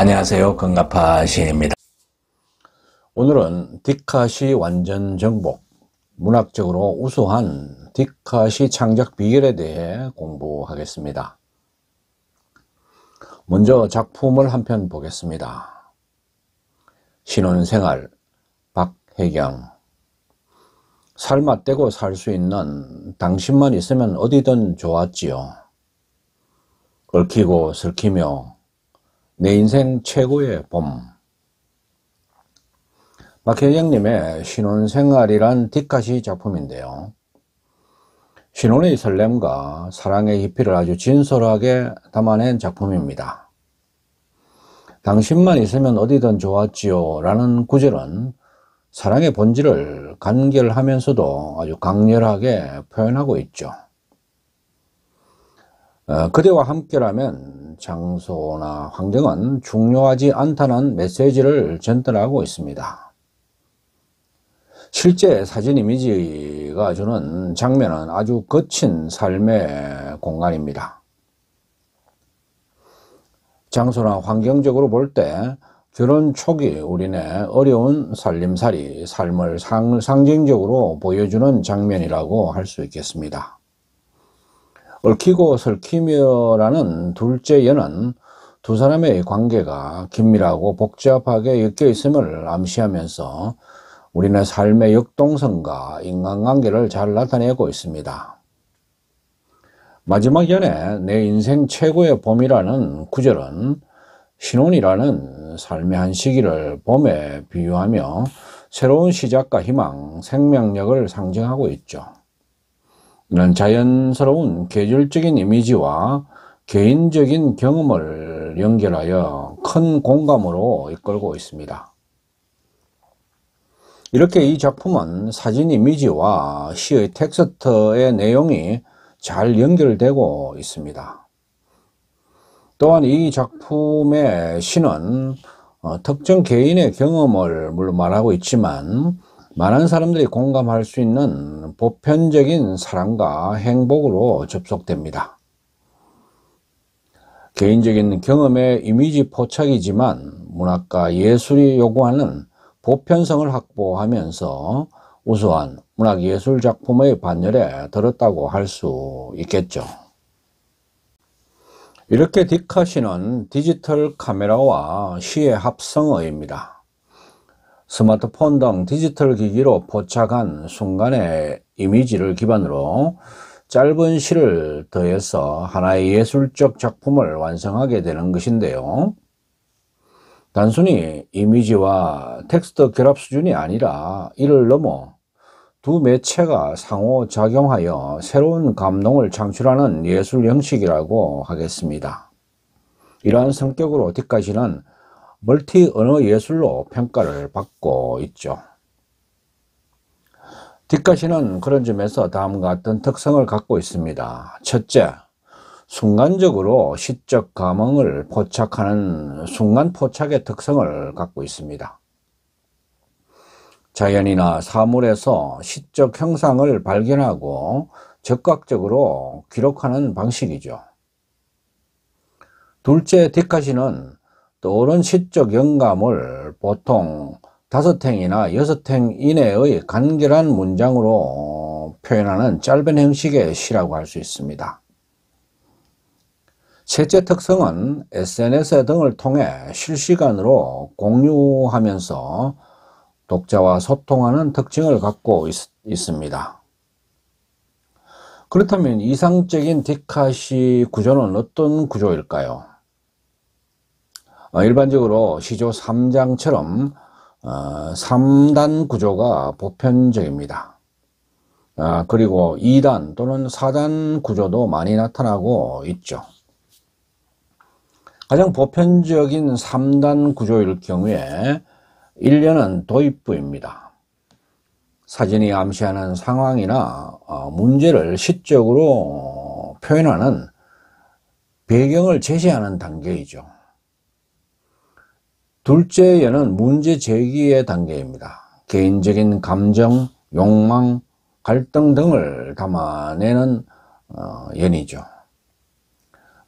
안녕하세요. 건가파 시인입니다. 오늘은 디카시 완전 정복, 문학적으로 우수한 디카시 창작 비결에 대해 공부하겠습니다. 먼저 작품을 한 편 보겠습니다. 신혼생활, 박혜경. 살맛 떼고 살 수 있는 당신만 있으면 어디든 좋았지요. 얽히고 설키며 내 인생 최고의 봄. 박혜경님의 신혼생활이란 디카시 작품인데요. 신혼의 설렘과 사랑의 깊이를 아주 진솔하게 담아낸 작품입니다. 당신만 있으면 어디든 좋았지요 라는 구절은 사랑의 본질을 간결하면서도 아주 강렬하게 표현하고 있죠. 그대와 함께라면 장소나 환경은 중요하지 않다는 메시지를 전달하고 있습니다. 실제 사진 이미지가 주는 장면은 아주 거친 삶의 공간입니다. 장소나 환경적으로 볼 때 결혼 초기 우리네 어려운 살림살이, 삶을 상징적으로 보여주는 장면이라고 할 수 있겠습니다. 얽히고 설키며라는 둘째 예는 두 사람의 관계가 긴밀하고 복잡하게 엮여 있음을 암시하면서 우리네 삶의 역동성과 인간관계를 잘 나타내고 있습니다. 마지막 연에 내 인생 최고의 봄이라는 구절은 신혼이라는 삶의 한 시기를 봄에 비유하며 새로운 시작과 희망, 생명력을 상징하고 있죠. 이런 자연스러운 계절적인 이미지와 개인적인 경험을 연결하여 큰 공감으로 이끌고 있습니다. 이렇게 이 작품은 사진 이미지와 시의 텍스트의 내용이 잘 연결되고 있습니다. 또한 이 작품의 시는 특정 개인의 경험을 물론 말하고 있지만 많은 사람들이 공감할 수 있는 보편적인 사랑과 행복으로 접속됩니다. 개인적인 경험의 이미지 포착이지만 문학과 예술이 요구하는 보편성을 확보하면서 우수한 문학예술 작품의 반열에 들었다고 할 수 있겠죠. 이렇게 디카시는 디지털 카메라와 시의 합성어입니다. 스마트폰 등 디지털 기기로 포착한 순간의 이미지를 기반으로 짧은 시를 더해서 하나의 예술적 작품을 완성하게 되는 것인데요. 단순히 이미지와 텍스트 결합 수준이 아니라 이를 넘어 두 매체가 상호작용하여 새로운 감동을 창출하는 예술 형식이라고 하겠습니다. 이러한 성격으로 디카시는 멀티 언어 예술로 평가를 받고 있죠. 디카시는 그런 점에서 다음과 같은 특성을 갖고 있습니다. 첫째, 순간적으로 시적 감흥을 포착하는 순간 포착의 특성을 갖고 있습니다. 자연이나 사물에서 시적 형상을 발견하고 적극적으로 기록하는 방식이죠. 둘째, 디카시는 떠오른 시적 영감을 보통 5행이나 6행 이내의 간결한 문장으로 표현하는 짧은 형식의 시라고 할 수 있습니다. 셋째 특성은 SNS 등을 통해 실시간으로 공유하면서 독자와 소통하는 특징을 갖고 있습니다. 그렇다면 이상적인 디카시 구조는 어떤 구조일까요? 일반적으로 시조 3장처럼 3단 구조가 보편적입니다. 그리고 2단 또는 4단 구조도 많이 나타나고 있죠. 가장 보편적인 3단 구조일 경우에 1년은 도입부입니다. 사진이 암시하는 상황이나 문제를 시적으로 표현하는 배경을 제시하는 단계이죠. 둘째 예는 문제 제기의 단계입니다. 개인적인 감정, 욕망, 갈등 등을 담아내는 연이죠.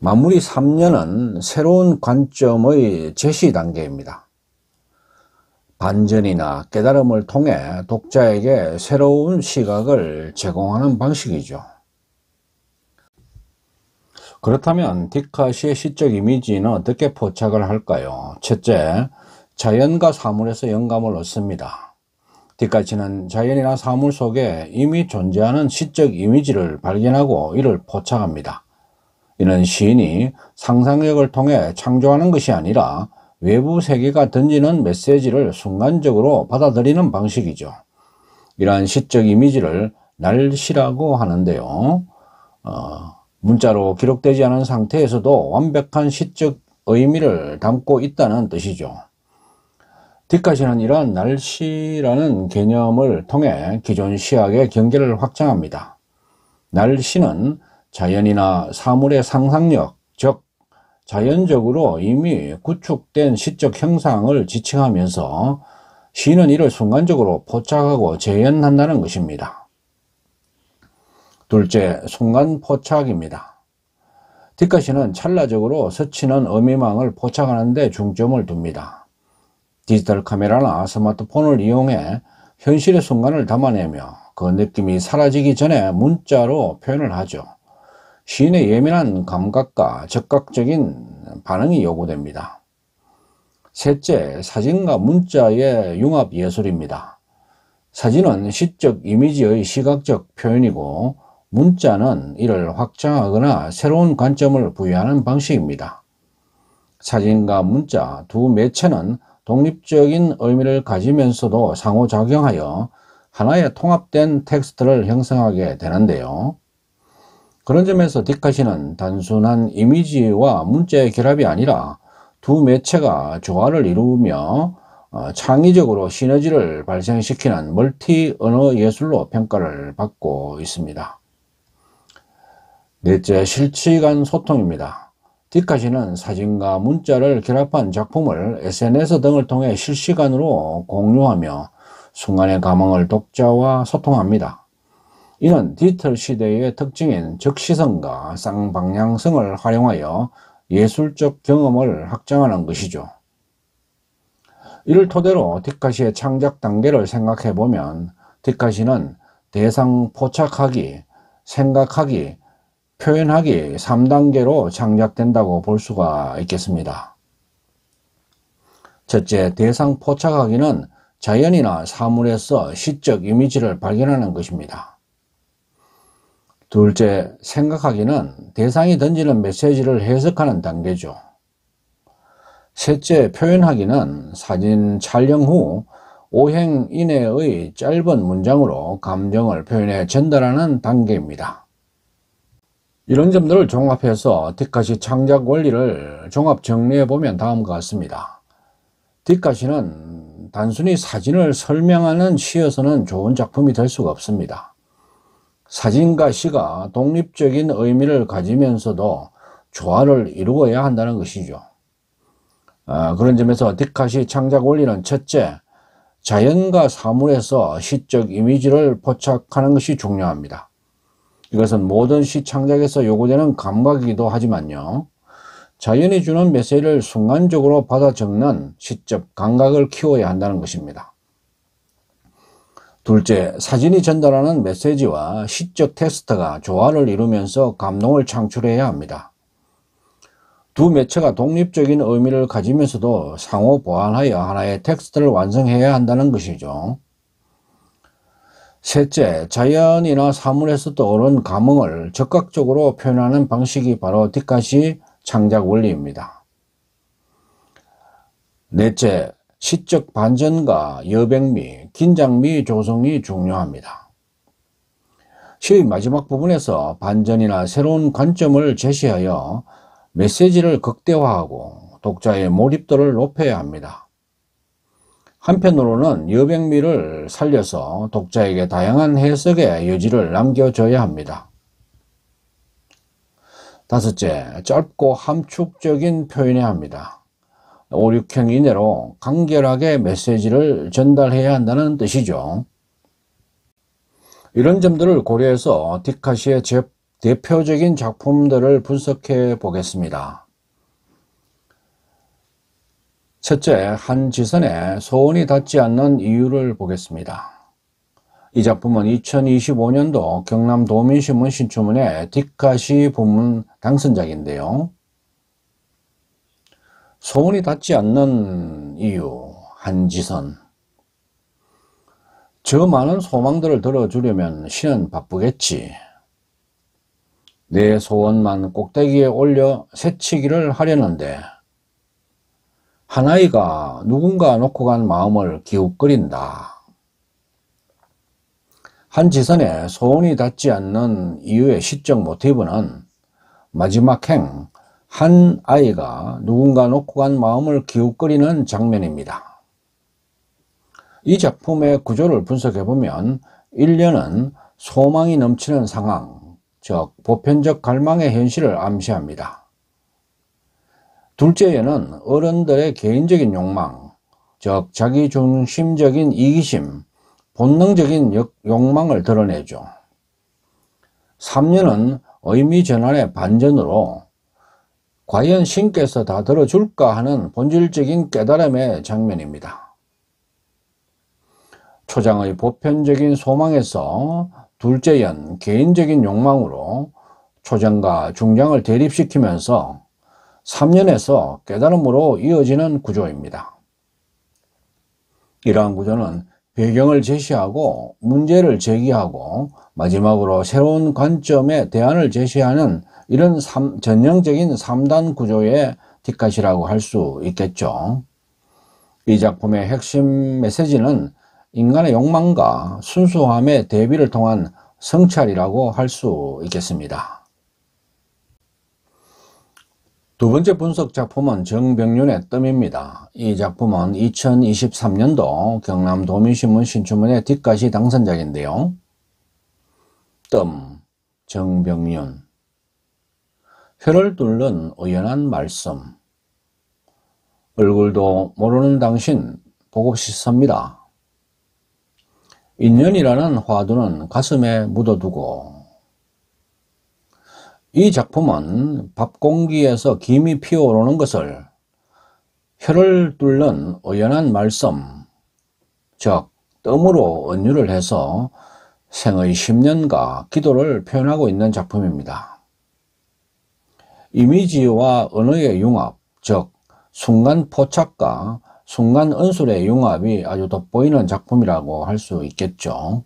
마무리 3년은 새로운 관점의 제시 단계입니다. 반전이나 깨달음을 통해 독자에게 새로운 시각을 제공하는 방식이죠. 그렇다면 디카시의 시적 이미지는 어떻게 포착을 할까요? 첫째, 자연과 사물에서 영감을 얻습니다. 디카시는 자연이나 사물 속에 이미 존재하는 시적 이미지를 발견하고 이를 포착합니다. 이는 시인이 상상력을 통해 창조하는 것이 아니라 외부 세계가 던지는 메시지를 순간적으로 받아들이는 방식이죠. 이러한 시적 이미지를 날시라고 하는데요. 문자로 기록되지 않은 상태에서도 완벽한 시적 의미를 담고 있다는 뜻이죠. 디카시는 이러한 날시라는 개념을 통해 기존 시학의 경계를 확장합니다. 날시는 자연이나 사물의 상상력, 즉 자연적으로 이미 구축된 시적 형상을 지칭하면서 시는 이를 순간적으로 포착하고 재현한다는 것입니다. 둘째, 순간 포착입니다. 디카시는 찰나적으로 스치는 의미망을 포착하는 데 중점을 둡니다. 디지털 카메라나 스마트폰을 이용해 현실의 순간을 담아내며 그 느낌이 사라지기 전에 문자로 표현을 하죠. 시인의 예민한 감각과 적극적인 반응이 요구됩니다. 셋째, 사진과 문자의 융합 예술입니다. 사진은 시적 이미지의 시각적 표현이고 문자는 이를 확장하거나 새로운 관점을 부여하는 방식입니다. 사진과 문자 두 매체는 독립적인 의미를 가지면서도 상호작용하여 하나의 통합된 텍스트를 형성하게 되는데요. 그런 점에서 디카시는 단순한 이미지와 문자의 결합이 아니라 두 매체가 조화를 이루며 창의적으로 시너지를 발생시키는 멀티 언어 예술로 평가를 받고 있습니다. 넷째, 실시간 소통입니다. 디카시는 사진과 문자를 결합한 작품을 SNS 등을 통해 실시간으로 공유하며 순간의 감흥을 독자와 소통합니다. 이는 디지털 시대의 특징인 적시성과 쌍방향성을 활용하여 예술적 경험을 확장하는 것이죠. 이를 토대로 디카시의 창작 단계를 생각해 보면 디카시는 대상 포착하기, 생각하기, 표현하기 3단계로 창작된다고 볼 수가 있겠습니다. 첫째, 대상 포착하기는 자연이나 사물에서 시적 이미지를 발견하는 것입니다. 둘째, 생각하기는 대상이 던지는 메시지를 해석하는 단계죠. 셋째, 표현하기는 사진 촬영 후 5행 이내의 짧은 문장으로 감정을 표현해 전달하는 단계입니다. 이런 점들을 종합해서 디카시 창작 원리를 종합 정리해 보면 다음과 같습니다. 디카시는 단순히 사진을 설명하는 시여서는 좋은 작품이 될 수가 없습니다. 사진과 시가 독립적인 의미를 가지면서도 조화를 이루어야 한다는 것이죠. 그런 점에서 디카시 창작 원리는 첫째, 자연과 사물에서 시적 이미지를 포착하는 것이 중요합니다. 이것은 모든 시 창작에서 요구되는 감각이기도 하지만요. 자연이 주는 메시지를 순간적으로 받아 적는 시적 감각을 키워야 한다는 것입니다. 둘째, 사진이 전달하는 메시지와 시적 텍스트가 조화를 이루면서 감동을 창출해야 합니다. 두 매체가 독립적인 의미를 가지면서도 상호 보완하여 하나의 텍스트를 완성해야 한다는 것이죠. 셋째, 자연이나 사물에서 떠오른 감흥을 적극적으로 표현하는 방식이 바로 디카시 창작 원리입니다. 넷째, 시적 반전과 여백미, 긴장미 조성이 중요합니다. 시의 마지막 부분에서 반전이나 새로운 관점을 제시하여 메시지를 극대화하고 독자의 몰입도를 높여야 합니다. 한편으로는 여백미를 살려서 독자에게 다양한 해석의 여지를 남겨줘야 합니다. 다섯째, 짧고 함축적인 표현해야 합니다. 5, 6행 이내로 간결하게 메시지를 전달해야 한다는 뜻이죠. 이런 점들을 고려해서 디카시의 대표적인 작품들을 분석해 보겠습니다. 첫째, 한지선의 소원이 닿지 않는 이유를 보겠습니다. 이 작품은 2025년도 경남도민신문 신춘문예 뒷가시 부문 당선작인데요. 소원이 닿지 않는 이유, 한지선. 저 많은 소망들을 들어주려면 신은 바쁘겠지. 내 소원만 꼭대기에 올려 새치기를 하려는데 한아이가 누군가 놓고 간 마음을 기웃거린다. 한지선의 소원이 닿지 않는 이유의 시적 모티브는 마지막 행, 한 아이가 누군가 놓고 간 마음을 기웃거리는 장면입니다. 이 작품의 구조를 분석해보면 1년은 소망이 넘치는 상황, 즉 보편적 갈망의 현실을 암시합니다. 둘째에는 어른들의 개인적인 욕망, 즉 자기중심적인 이기심, 본능적인 욕망을 드러내죠. 3년은 의미 전환의 반전으로 과연 신께서 다 들어줄까 하는 본질적인 깨달음의 장면입니다. 초장의 보편적인 소망에서 둘째연 개인적인 욕망으로 초장과 중장을 대립시키면서 3년에서 깨달음으로 이어지는 구조입니다. 이러한 구조는 배경을 제시하고 문제를 제기하고 마지막으로 새로운 관점의 대안을 제시하는 이런 전형적인 3단 구조의 뒷갓이라고 할 수 있겠죠. 이 작품의 핵심 메시지는 인간의 욕망과 순수함의 대비를 통한 성찰이라고 할 수 있겠습니다. 두 번째 분석 작품은 정병윤의 뜸입니다. 이 작품은 2023년도 경남도민신문 신춘문예 뒷가시 당선작인데요. 뜸, 정병윤. 혀를 뚫는 의연한 말씀. 얼굴도 모르는 당신 보고 싶습니다. 인연이라는 화두는 가슴에 묻어두고. 이 작품은 밥 공기에서 김이 피어오르는 것을 혀를 뚫는 의연한 말씀, 즉 뜸으로 은유를 해서 생의 심년과 기도를 표현하고 있는 작품입니다. 이미지와 언어의 융합, 즉 순간 포착과 순간 언술의 융합이 아주 돋보이는 작품이라고 할 수 있겠죠.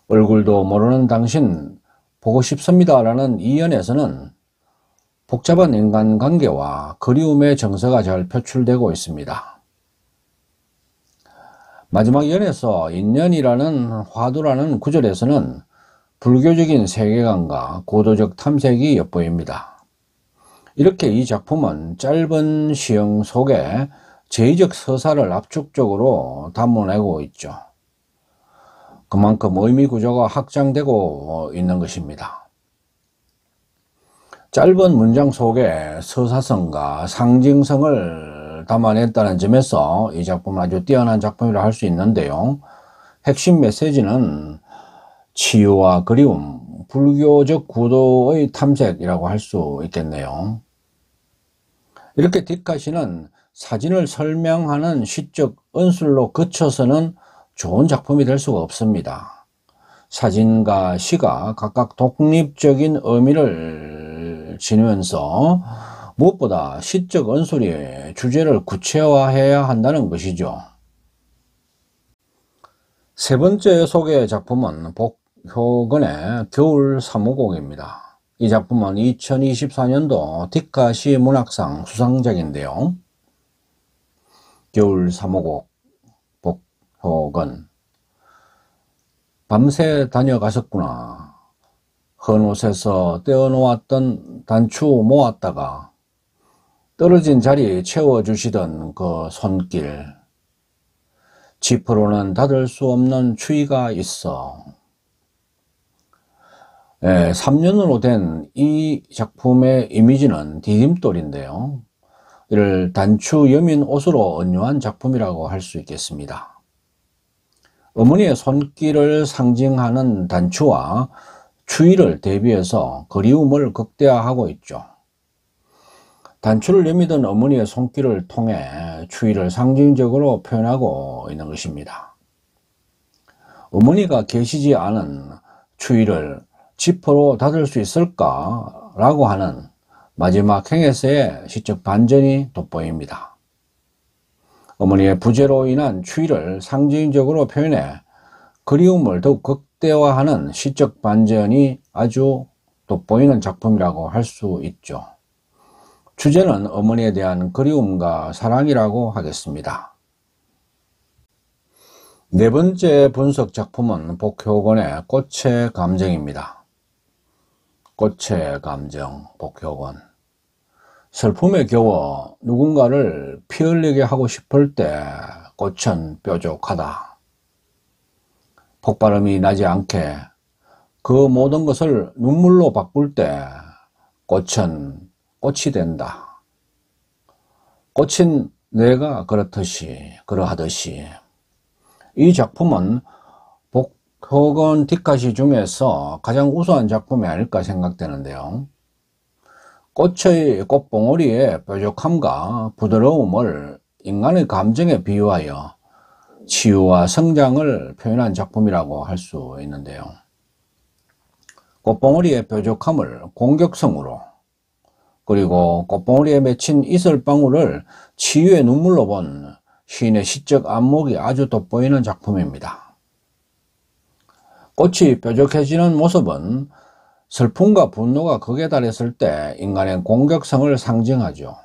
얼굴도 모르는 당신 보고 싶습니다 라는 이 연에서는 복잡한 인간관계와 그리움의 정서가 잘 표출되고 있습니다. 마지막 연에서 인연이라는 화두라는 구절에서는 불교적인 세계관과 고도적 탐색이 엿보입니다. 이렇게 이 작품은 짧은 시형 속에 제의적 서사를 압축적으로 담아내고 있죠. 그만큼 의미 구조가 확장되고 있는 것입니다. 짧은 문장 속에 서사성과 상징성을 담아냈다는 점에서 이 작품은 아주 뛰어난 작품이라 할 수 있는데요. 핵심 메시지는 치유와 그리움, 불교적 구도의 탐색이라고 할 수 있겠네요. 이렇게 뒷가시는 사진을 설명하는 시적 언술로 그쳐서는 좋은 작품이 될 수가 없습니다. 사진과 시가 각각 독립적인 의미를 지니면서 무엇보다 시적 언술이 주제를 구체화해야 한다는 것이죠. 세 번째 소개 작품은 복효건의 겨울 350입니다. 이 작품은 2024년도 뒷가시 문학상 수상작인데요. 겨울 350 복효건. 밤새 다녀가셨구나. 헌옷에서 떼어놓았던 단추 모았다가 떨어진 자리 채워주시던 그 손길. 지퍼로는 닫을 수 없는 추위가 있어. 3년으로 된 이 작품의 이미지는 디딤돌인데요. 이를 단추 여민 옷으로 은유한 작품이라고 할 수 있겠습니다. 어머니의 손길을 상징하는 단추와 추위를 대비해서 그리움을 극대화하고 있죠. 단추를 여미던 어머니의 손길을 통해 추위를 상징적으로 표현하고 있는 것입니다. 어머니가 계시지 않은 추위를 지퍼로 닫을 수 있을까라고 하는 마지막 행에서의 시적 반전이 돋보입니다. 어머니의 부재로 인한 추위를 상징적으로 표현해 그리움을 더욱 극대화하는 시적 반전이 아주 돋보이는 작품이라고 할 수 있죠. 주제는 어머니에 대한 그리움과 사랑이라고 하겠습니다. 네 번째 분석 작품은 복효건의 꽃의 감정입니다. 꽃의 감정, 복효건. 슬픔에 겨워 누군가를 피 흘리게 하고 싶을 때 꽃은 뾰족하다. 폭발음이 나지 않게 그 모든 것을 눈물로 바꿀 때 꽃은 꽃이 된다. 꽃인 내가 그러하듯이 이 작품은 복효건 디카시 중에서 가장 우수한 작품이 아닐까 생각되는데요. 꽃의 꽃봉오리의 뾰족함과 부드러움을 인간의 감정에 비유하여 치유와 성장을 표현한 작품이라고 할 수 있는데요. 꽃봉오리의 뾰족함을 공격성으로, 그리고 꽃봉오리에 맺힌 이슬방울을 치유의 눈물로 본 시인의 시적 안목이 아주 돋보이는 작품입니다. 꽃이 뾰족해지는 모습은 슬픔과 분노가 극에 달했을 때 인간의 공격성을 상징하죠.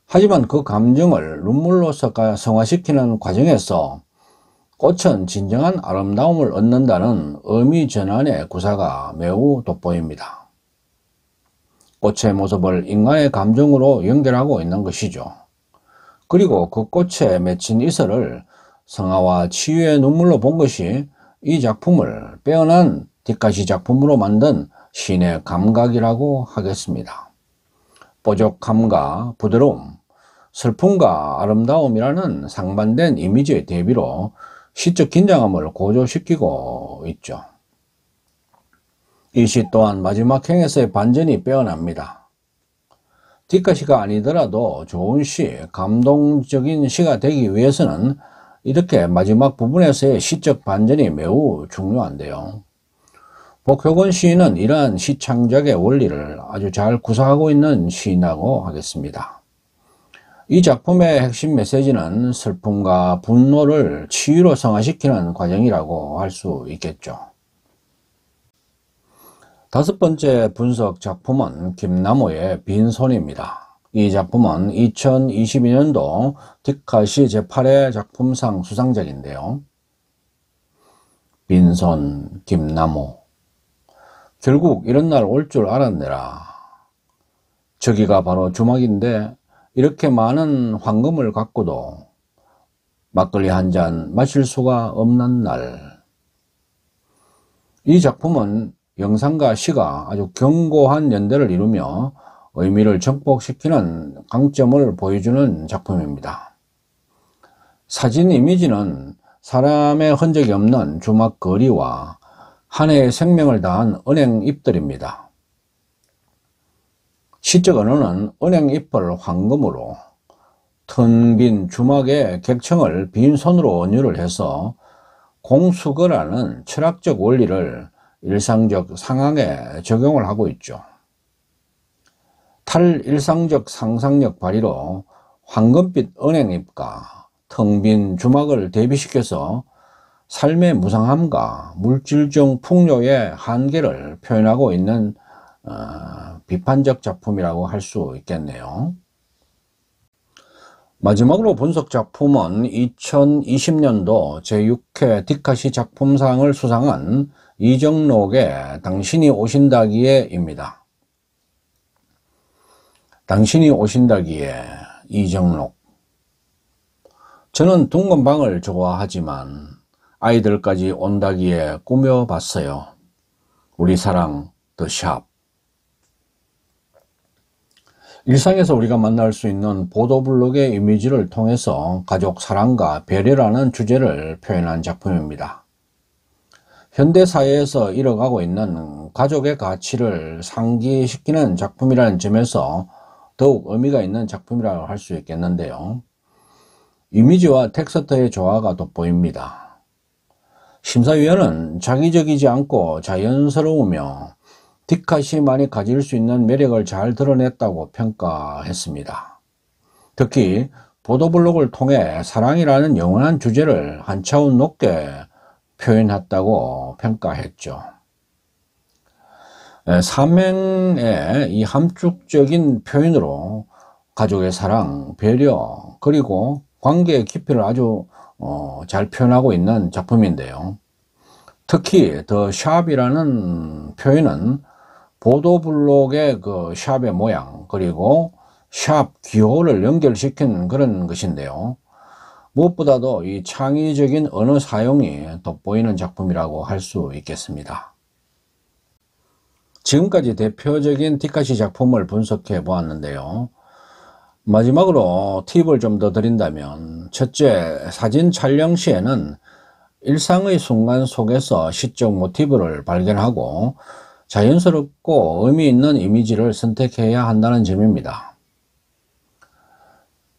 하지만 그 감정을 눈물로 성화시키는 과정에서 꽃은 진정한 아름다움을 얻는다는 의미 전환의 구사가 매우 돋보입니다. 꽃의 모습을 인간의 감정으로 연결하고 있는 것이죠. 그리고 그 꽃에 맺힌 이슬을 성화와 치유의 눈물로 본 것이 이 작품을 빼어난 디카시 작품으로 만든 시인의 감각이라고 하겠습니다. 뾰족함과 부드러움, 슬픔과 아름다움이라는 상반된 이미지의 대비로 시적 긴장함을 고조시키고 있죠. 이 시 또한 마지막 행에서의 반전이 빼어납니다. 디카시가 아니더라도 좋은 시, 감동적인 시가 되기 위해서는 이렇게 마지막 부분에서의 시적 반전이 매우 중요한데요. 복효건 시인은 이러한 시창작의 원리를 아주 잘 구사하고 있는 시인이라고 하겠습니다. 이 작품의 핵심 메시지는 슬픔과 분노를 치유로 성화시키는 과정이라고 할 수 있겠죠. 다섯 번째 분석 작품은 김남호의 빈손입니다. 이 작품은 2022년도 디카시 제8회 작품상 수상작인데요. 빈손, 김남호. 결국 이런 날 올 줄 알았네라. 저기가 바로 주막인데 이렇게 많은 황금을 갖고도 막걸리 한 잔 마실 수가 없는 날. 이 작품은 영상과 시가 아주 견고한 연대를 이루며 의미를 정복시키는 강점을 보여주는 작품입니다. 사진 이미지는 사람의 흔적이 없는 주막 거리와 한 해의 생명을 다한 은행잎들입니다. 시적 언어는 은행잎을 황금으로 텅 빈 주막의 객청을 빈손으로 언유를 해서 공수거라는 철학적 원리를 일상적 상황에 적용을 하고 있죠. 탈일상적 상상력 발휘로 황금빛 은행잎과 텅 빈 주막을 대비시켜서 삶의 무상함과 물질적 풍요의 한계를 표현하고 있는 비판적 작품이라고 할 수 있겠네요. 마지막으로 분석 작품은 2020년도 제6회 디카시 작품상을 수상한 이정록의 당신이 오신다기에입니다. 당신이 오신다기에, 이정록. 저는 둥근 방을 좋아하지만 아이들까지 온다기에 꾸며봤어요. 우리 사랑 더 샵. 일상에서 우리가 만날 수 있는 보도블록의 이미지를 통해서 가족 사랑과 배려라는 주제를 표현한 작품입니다. 현대사회에서 이뤄가고 있는 가족의 가치를 상기시키는 작품이라는 점에서 더욱 의미가 있는 작품이라고 할 수 있겠는데요. 이미지와 텍스트의 조화가 돋보입니다. 심사위원은 자기적이지 않고 자연스러우며 디카시만이 가질 수 있는 매력을 잘 드러냈다고 평가했습니다. 특히 보도블록을 통해 사랑이라는 영원한 주제를 한 차원 높게 표현했다고 평가했죠. 삼행의 이 함축적인 표현으로 가족의 사랑, 배려, 그리고 관계의 깊이를 아주 잘 표현하고 있는 작품인데요. 특히 더 샵이라는 표현은 보도블록의 그 샵의 모양, 그리고 샵 기호를 연결시킨 그런 것인데요. 무엇보다도 이 창의적인 언어 사용이 돋보이는 작품이라고 할 수 있겠습니다. 지금까지 대표적인 디카시 작품을 분석해 보았는데요. 마지막으로 팁을 좀 더 드린다면, 첫째, 사진 촬영 시에는 일상의 순간 속에서 시적 모티브를 발견하고 자연스럽고 의미 있는 이미지를 선택해야 한다는 점입니다.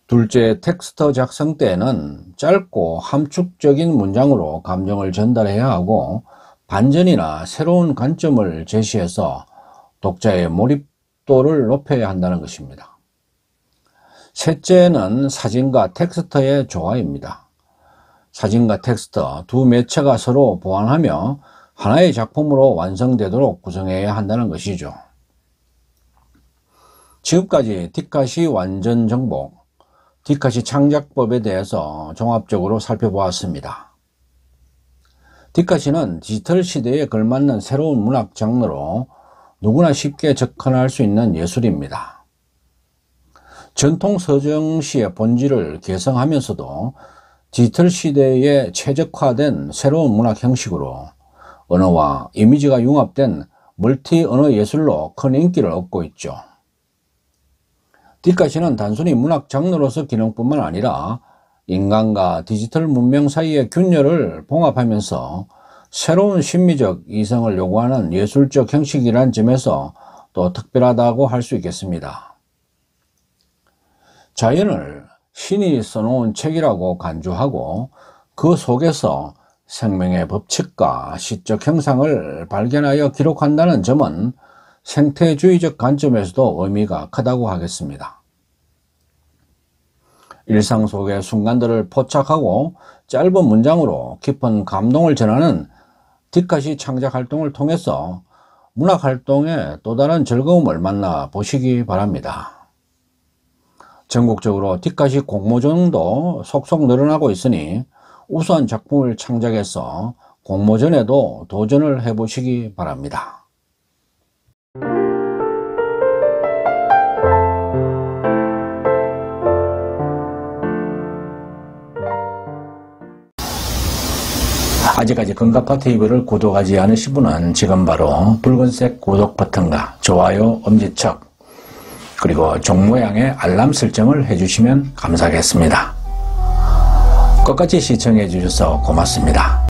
둘째, 텍스트 작성 때에는 짧고 함축적인 문장으로 감정을 전달해야 하고 반전이나 새로운 관점을 제시해서 독자의 몰입도를 높여야 한다는 것입니다. 셋째는 사진과 텍스트의 조화입니다. 사진과 텍스트 두 매체가 서로 보완하며 하나의 작품으로 완성되도록 구성해야 한다는 것이죠. 지금까지 디카시 완전 정복, 디카시 창작법에 대해서 종합적으로 살펴보았습니다. 디카시는 디지털 시대에 걸맞는 새로운 문학 장르로 누구나 쉽게 접근할 수 있는 예술입니다. 전통 서정시의 본질을 개성하면서도 디지털 시대에 최적화된 새로운 문학 형식으로 언어와 이미지가 융합된 멀티 언어 예술로 큰 인기를 얻고 있죠. 디카시는 단순히 문학 장르로서 기능뿐만 아니라 인간과 디지털 문명 사이의 균열을 봉합하면서 새로운 심미적 이성을 요구하는 예술적 형식이라는 점에서 또 특별하다고 할 수 있겠습니다. 자연을 신이 써놓은 책이라고 간주하고 그 속에서 생명의 법칙과 시적 형상을 발견하여 기록한다는 점은 생태주의적 관점에서도 의미가 크다고 하겠습니다. 일상 속의 순간들을 포착하고 짧은 문장으로 깊은 감동을 전하는 디카시 창작 활동을 통해서 문학 활동의 또 다른 즐거움을 만나 보시기 바랍니다. 전국적으로 디카시 공모전도 속속 늘어나고 있으니 우수한 작품을 창작해서 공모전에도 도전을 해보시기 바랍니다. 아직까지 금가파TV를 구독하지 않으신 분은 지금 바로 붉은색 구독 버튼과 좋아요, 엄지척, 그리고 종 모양의 알람 설정을 해주시면 감사하겠습니다. 끝까지 시청해 주셔서 고맙습니다.